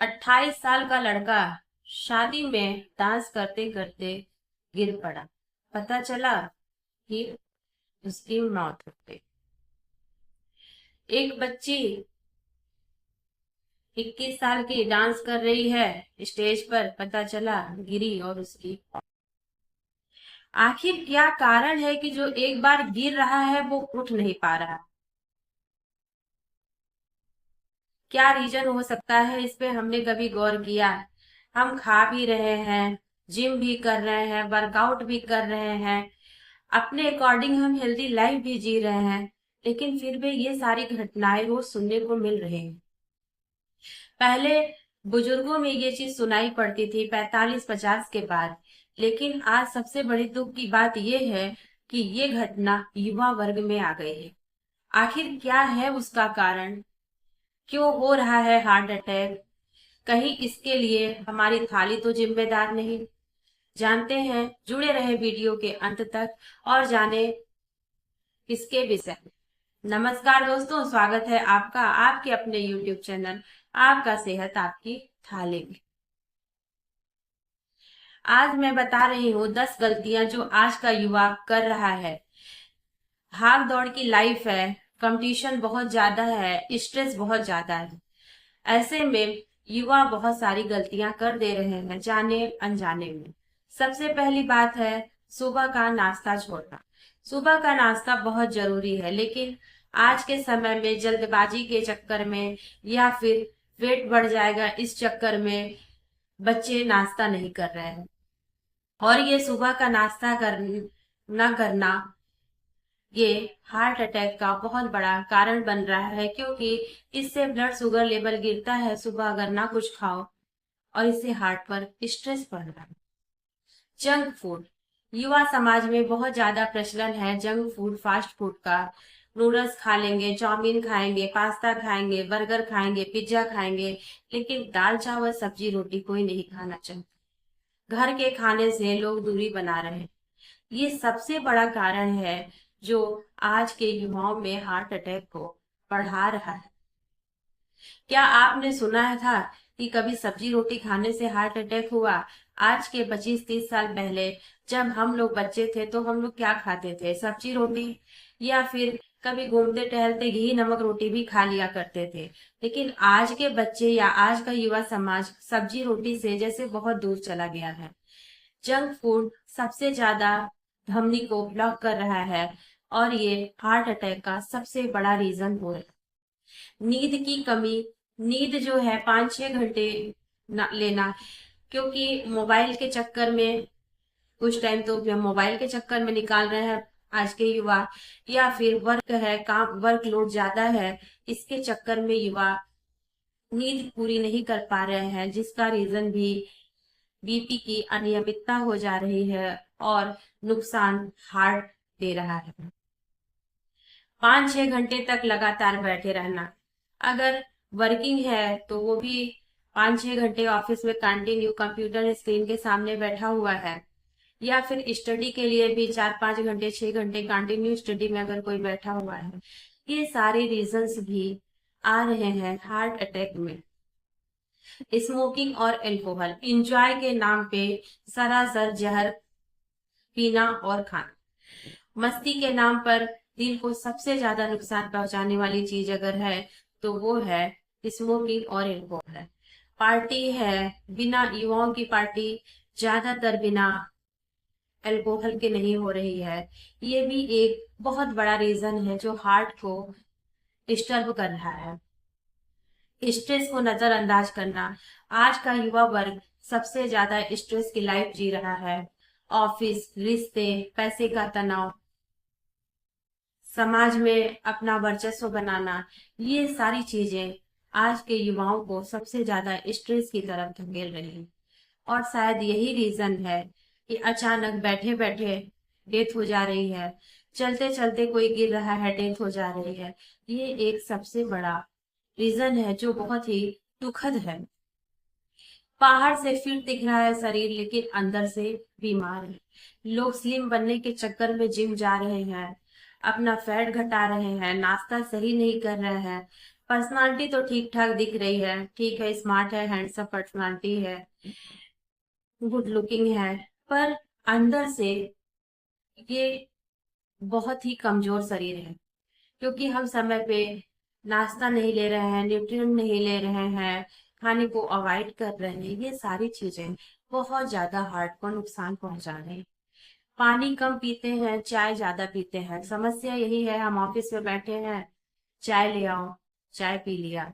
28 साल का लड़का शादी में डांस करते करते गिर पड़ा। पता चला कि उसकी मौत हो गई। एक बच्ची 21 साल की डांस कर रही है स्टेज पर, पता चला गिरी और उसकी। आखिर क्या कारण है कि जो एक बार गिर रहा है वो उठ नहीं पा रहा? क्या रीजन हो सकता है? इस पे हमने कभी गौर किया? हम खा भी रहे हैं, जिम भी कर रहे हैं, वर्कआउट भी कर रहे हैं, अपने अकॉर्डिंग हम हेल्दी लाइफ भी जी रहे हैं, लेकिन फिर भी ये सारी घटनाएं रोज सुनने को मिल रही हैं। पहले बुजुर्गों में ये चीज सुनाई पड़ती थी 45-50 के बाद, लेकिन आज सबसे बड़ी दुख की बात यह है कि ये घटना युवा वर्ग में आ गई है। आखिर क्या है उसका कारण? क्यों हो रहा है हार्ट अटैक? कहीं इसके लिए हमारी थाली तो जिम्मेदार नहीं? जानते हैं, जुड़े रहे वीडियो के अंत तक और जाने इसके विषय में। नमस्कार दोस्तों, स्वागत है आपका आपके अपने YouTube चैनल आपका सेहत आपकी थाली में। आज मैं बता रही हूँ 10 गलतियां जो आज का युवा कर रहा है। भाग दौड़ की लाइफ है, कंपटीशन बहुत ज्यादा है, स्ट्रेस बहुत ज्यादा है। ऐसे में युवा बहुत सारी गलतियां कर दे रहे हैं जाने अनजाने में। सबसे पहली बात है सुबह का नाश्ता छोड़ना। सुबह का नाश्ता बहुत जरूरी है, लेकिन आज के समय में जल्दबाजी के चक्कर में या फिर वेट बढ़ जाएगा इस चक्कर में बच्चे नाश्ता नहीं कर रहे हैं। और ये सुबह का नाश्ता ना करना ये हार्ट अटैक का बहुत बड़ा कारण बन रहा है, क्योंकि इससे ब्लड शुगर लेवल गिरता है सुबह अगर ना कुछ खाओ, और इससे हार्ट पर स्ट्रेस पड़ रहा है। जंक फूड युवा समाज में बहुत ज्यादा प्रचलन है। जंक फूड, फास्ट फूड का। नूडल्स खा लेंगे, चाउमीन खाएंगे, पास्ता खाएंगे, बर्गर खाएंगे, पिज्जा खाएंगे, लेकिन दाल चावल सब्जी रोटी कोई नहीं खाना चाहता। घर के खाने से लोग दूरी बना रहे हैं। ये सबसे बड़ा कारण है जो आज के युवाओं में हार्ट अटैक को बढ़ा रहा है। क्या आपने सुना है था कि कभी सब्जी रोटी खाने से हार्ट अटैक हुआ? आज के 25-30 साल पहले जब हम लोग बच्चे थे तो हम लोग क्या खाते थे? सब्जी रोटी, या फिर कभी घूमते टहलते घी नमक रोटी भी खा लिया करते थे। लेकिन आज के बच्चे या आज का युवा समाज सब्जी रोटी से जैसे बहुत दूर चला गया है। जंक फूड सबसे ज्यादा धमनी को ब्लॉक कर रहा है और ये हार्ट अटैक का सबसे बड़ा रीजन हो रहा है। नींद की कमी। नींद जो है 5-6 घंटे लेना, क्योंकि मोबाइल के चक्कर में कुछ टाइम तो मोबाइल के चक्कर में निकाल रहे हैं आज के युवा, या फिर वर्क है, काम वर्कलोड ज्यादा है, इसके चक्कर में युवा नींद पूरी नहीं कर पा रहे हैं, जिसका रीजन भी बीपी की अनियमितता हो जा रही है और नुकसान हार्ट दे रहा है। 5-6 घंटे तक लगातार बैठे रहना। अगर वर्किंग है तो वो भी 5-6 घंटे ऑफिस में कंटिन्यू कंप्यूटर स्क्रीन के सामने बैठा हुआ है, या फिर स्टडी के लिए भी 4-5 घंटे 6 घंटे कंटिन्यू स्टडी में अगर कोई बैठा हुआ है। ये सारे रीजंस भी आ रहे हैं हार्ट अटैक में। स्मोकिंग और एल्कोहल इंजॉय के नाम पे सरासर जहर पीना और खाना। मस्ती के नाम पर दिल को सबसे ज्यादा नुकसान पहुंचाने वाली चीज अगर है तो वो है स्मोकिंग और एल्कोहल। पार्टी है, बिना युवाओं की पार्टी ज्यादातर बिना अल्कोहल के नहीं हो रही है। ये भी एक बहुत बड़ा रीजन है जो हार्ट को डिस्टर्ब कर रहा है। स्ट्रेस को नजरअंदाज करना। आज का युवा वर्ग सबसे ज्यादा स्ट्रेस की लाइफ जी रहा है। ऑफिस, रिश्ते, पैसे का तनाव, समाज में अपना वर्चस्व बनाना, ये सारी चीजें आज के युवाओं को सबसे ज्यादा स्ट्रेस की तरफ धकेल रही है। और शायद यही रीजन है कि अचानक बैठे बैठे डेथ हो जा रही है, चलते चलते कोई गिर रहा है डेथ हो जा रही है। ये एक सबसे बड़ा रीजन है जो बहुत ही दुखद है। बाहर से फिट दिख रहा है शरीर, लेकिन अंदर से बीमार है। लोग स्लिम बनने के चक्कर में जिम जा रहे हैं, अपना फैट घटा रहे हैं, नाश्ता सही नहीं कर रहे हैं, पर्सनालिटी तो ठीक ठाक दिख रही है, ठीक है, स्मार्ट है, हैंडसम पर्सनालिटी है, गुड लुकिंग है, पर अंदर से ये बहुत ही कमजोर शरीर है, क्योंकि हम समय पे नाश्ता नहीं ले रहे हैं, न्यूट्रिएंट नहीं ले रहे हैं, खाने को अवॉइड कर रहे हैं। ये सारी चीजें बहुत ज्यादा हार्ट को नुकसान पहुंचा रही हैं। पानी कम पीते हैं, चाय ज्यादा पीते हैं। समस्या यही है, हम ऑफिस में बैठे हैं, चाय ले आओ, चाय पी लिया,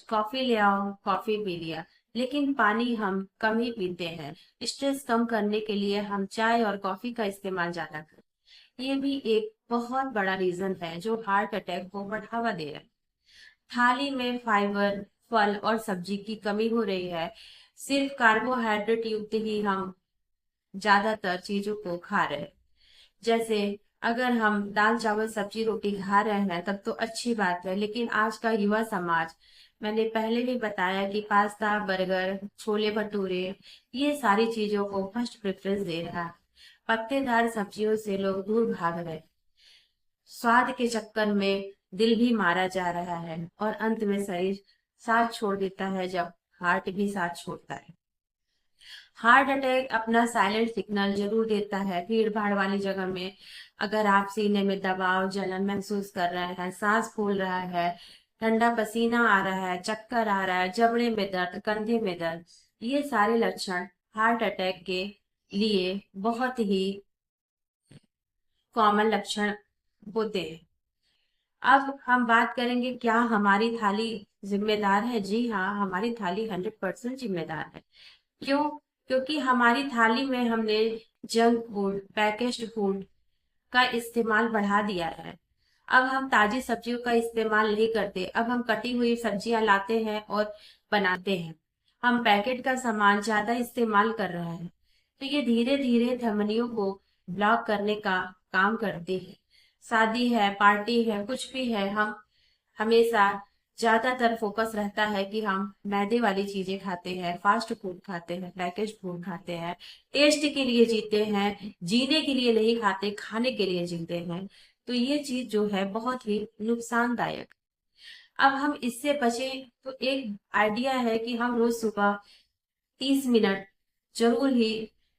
कॉफी ले आओ, कॉफी पी लिया, लेकिन पानी हम कम ही पीते हैं। स्ट्रेस कम करने के लिए हम चाय और कॉफी का इस्तेमाल ज्यादा करते हैं। ये भी एक बहुत बड़ा रीजन है जो हार्ट अटैक को बढ़ावा दे रहा है। थाली में फाइबर, फल और सब्जी की कमी हो रही है। सिर्फ कार्बोहाइड्रेट युक्त ही हम ज्यादातर चीजों को खा रहे हैं। जैसे अगर हम दाल चावल सब्जी रोटी खा रहे हैं तब तो अच्छी बात है, लेकिन आज का युवा समाज, मैंने पहले भी बताया कि पास्ता, बर्गर, छोले भटूरे, ये सारी चीजों को फर्स्ट प्रेफरेंस दे रहा है। पत्तेदार सब्जियों से लोग दूर भाग रहे हैं। स्वाद के चक्कर में दिल भी मारा जा रहा है और अंत में शरीर साथ छोड़ देता है जब हार्ट भी साथ छोड़ता है। हार्ट अटैक अपना साइलेंट सिग्नल जरूर देता है। भीड़ भाड़ वाली जगह में अगर आप सीने में दबाव, जलन महसूस कर रहे हैं, सांस फूल रहा है, ठंडा पसीना आ रहा है, चक्कर आ रहा है, जबड़े में दर्द, कंधे में दर्द, ये सारे लक्षण हार्ट अटैक के लिए बहुत ही कॉमन लक्षण होते हैं। अब हम बात करेंगे, क्या हमारी थाली जिम्मेदार है? जी हाँ, हमारी थाली 100% जिम्मेदार है। क्यों? क्योंकि हमारी थाली में हमने जंक फूड, पैकेज्ड फूड का इस्तेमाल बढ़ा दिया है। अब हम ताजी सब्जियों का इस्तेमाल नहीं करते, अब हम कटी हुई सब्जियां लाते हैं और बनाते हैं। हम पैकेट का सामान ज्यादा इस्तेमाल कर रहे हैं, तो ये धीरे धीरे धमनियों को ब्लॉक करने का काम करती है। शादी है, पार्टी है, कुछ भी है, हम हमेशा ज्यादातर फोकस रहता है कि हम मैदे वाली चीजें खाते हैं, फास्ट फूड खाते हैं, पैकेज फूड खाते हैं। टेस्ट के लिए जीते हैं, जीने के लिए नहीं खाते, खाने के लिए जीते हैं। तो ये चीज जो है बहुत ही नुकसानदायक। अब हम इससे बचे तो एक आइडिया है कि हम रोज सुबह 30 मिनट जरूर ही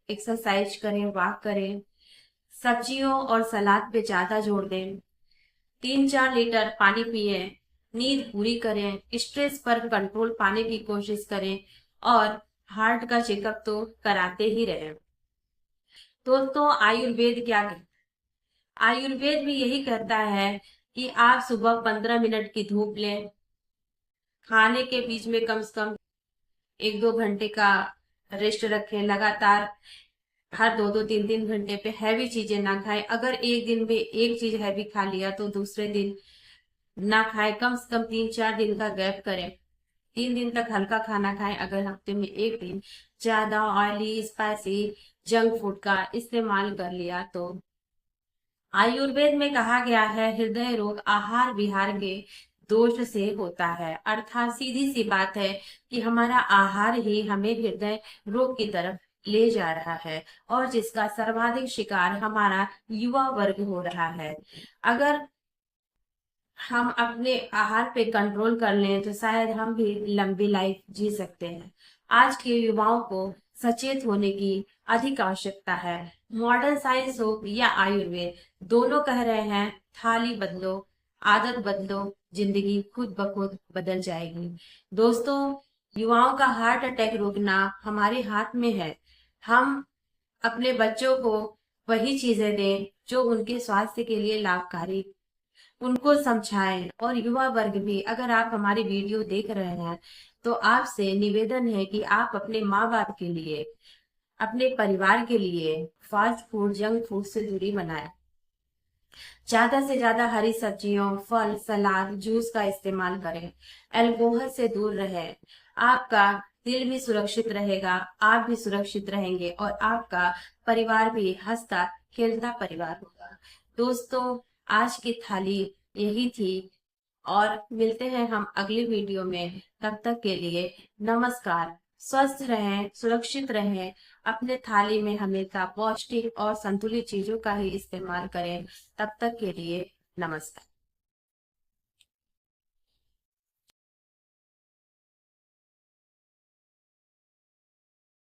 एक्सरसाइज करें, वॉक करें, सब्जियों और सलाद पे ज्यादा जोर दें, 3-4 लीटर पानी पिए, नींद पूरी करें, स्ट्रेस पर कंट्रोल पाने की कोशिश करें और हार्ट का चेकअप तो कराते ही रहें। दोस्तों, आयुर्वेद क्या कहता है? आयुर्वेद भी यही कहता है कि आप सुबह 15 मिनट की धूप लें, खाने के बीच में कम से कम 1-2 घंटे का रेस्ट रखें, लगातार हर 2-2, 3-3 घंटे पे हैवी चीजें ना खाएं। अगर एक दिन में एक चीज हैवी खा लिया तो दूसरे दिन ना खाएं। कम से कम 3-4 दिन का गैप करें। 3 दिन तक हल्का खाना खाएं। अगर हफ्ते में एक दिन ज्यादा ऑयली, स्पाइसी, जंक फूड का इस्तेमाल कर लिया तो आयुर्वेद में कहा गया है, हृदय रोग आहार विहार के दोष से होता है। अर्थात सीधी सी बात है कि हमारा आहार ही हमें हृदय रोग की तरफ ले जा रहा है और जिसका सर्वाधिक शिकार हमारा युवा वर्ग हो रहा है। अगर हम अपने आहार पे कंट्रोल कर लें तो शायद हम भी लंबी लाइफ जी सकते हैं। आज के युवाओं को सचेत होने की अधिक आवश्यकता है। मॉडर्न साइंस हो या आयुर्वेद, दोनों कह रहे हैं थाली बदलो, आदत बदलो, जिंदगी खुद ब खुद बदल जाएगी। दोस्तों, युवाओं का हार्ट अटैक रोकना हमारे हाथ में है। हम अपने बच्चों को वही चीजें दें जो उनके स्वास्थ्य के लिए लाभकारी, उनको समझाएं। और युवा वर्ग भी, अगर आप हमारी वीडियो देख रहे हैं तो आपसे निवेदन है कि आप अपने माँ बाप के लिए, अपने परिवार के लिए फास्ट फूड, जंक फूड से दूरी बनाएं। ज्यादा से ज्यादा हरी सब्जियों, फल, सलाद, जूस का इस्तेमाल करें। अल्कोहल से दूर रहें। आपका दिल भी सुरक्षित रहेगा, आप भी सुरक्षित रहेंगे और आपका परिवार भी हंसता खेलता परिवार होगा। दोस्तों, आज की थाली यही थी और मिलते हैं हम अगली वीडियो में। तब तक के लिए नमस्कार। स्वस्थ रहें, सुरक्षित रहें, अपने थाली में हमेशा पौष्टिक और संतुलित चीजों का ही इस्तेमाल करें। तब तक के लिए नमस्कार।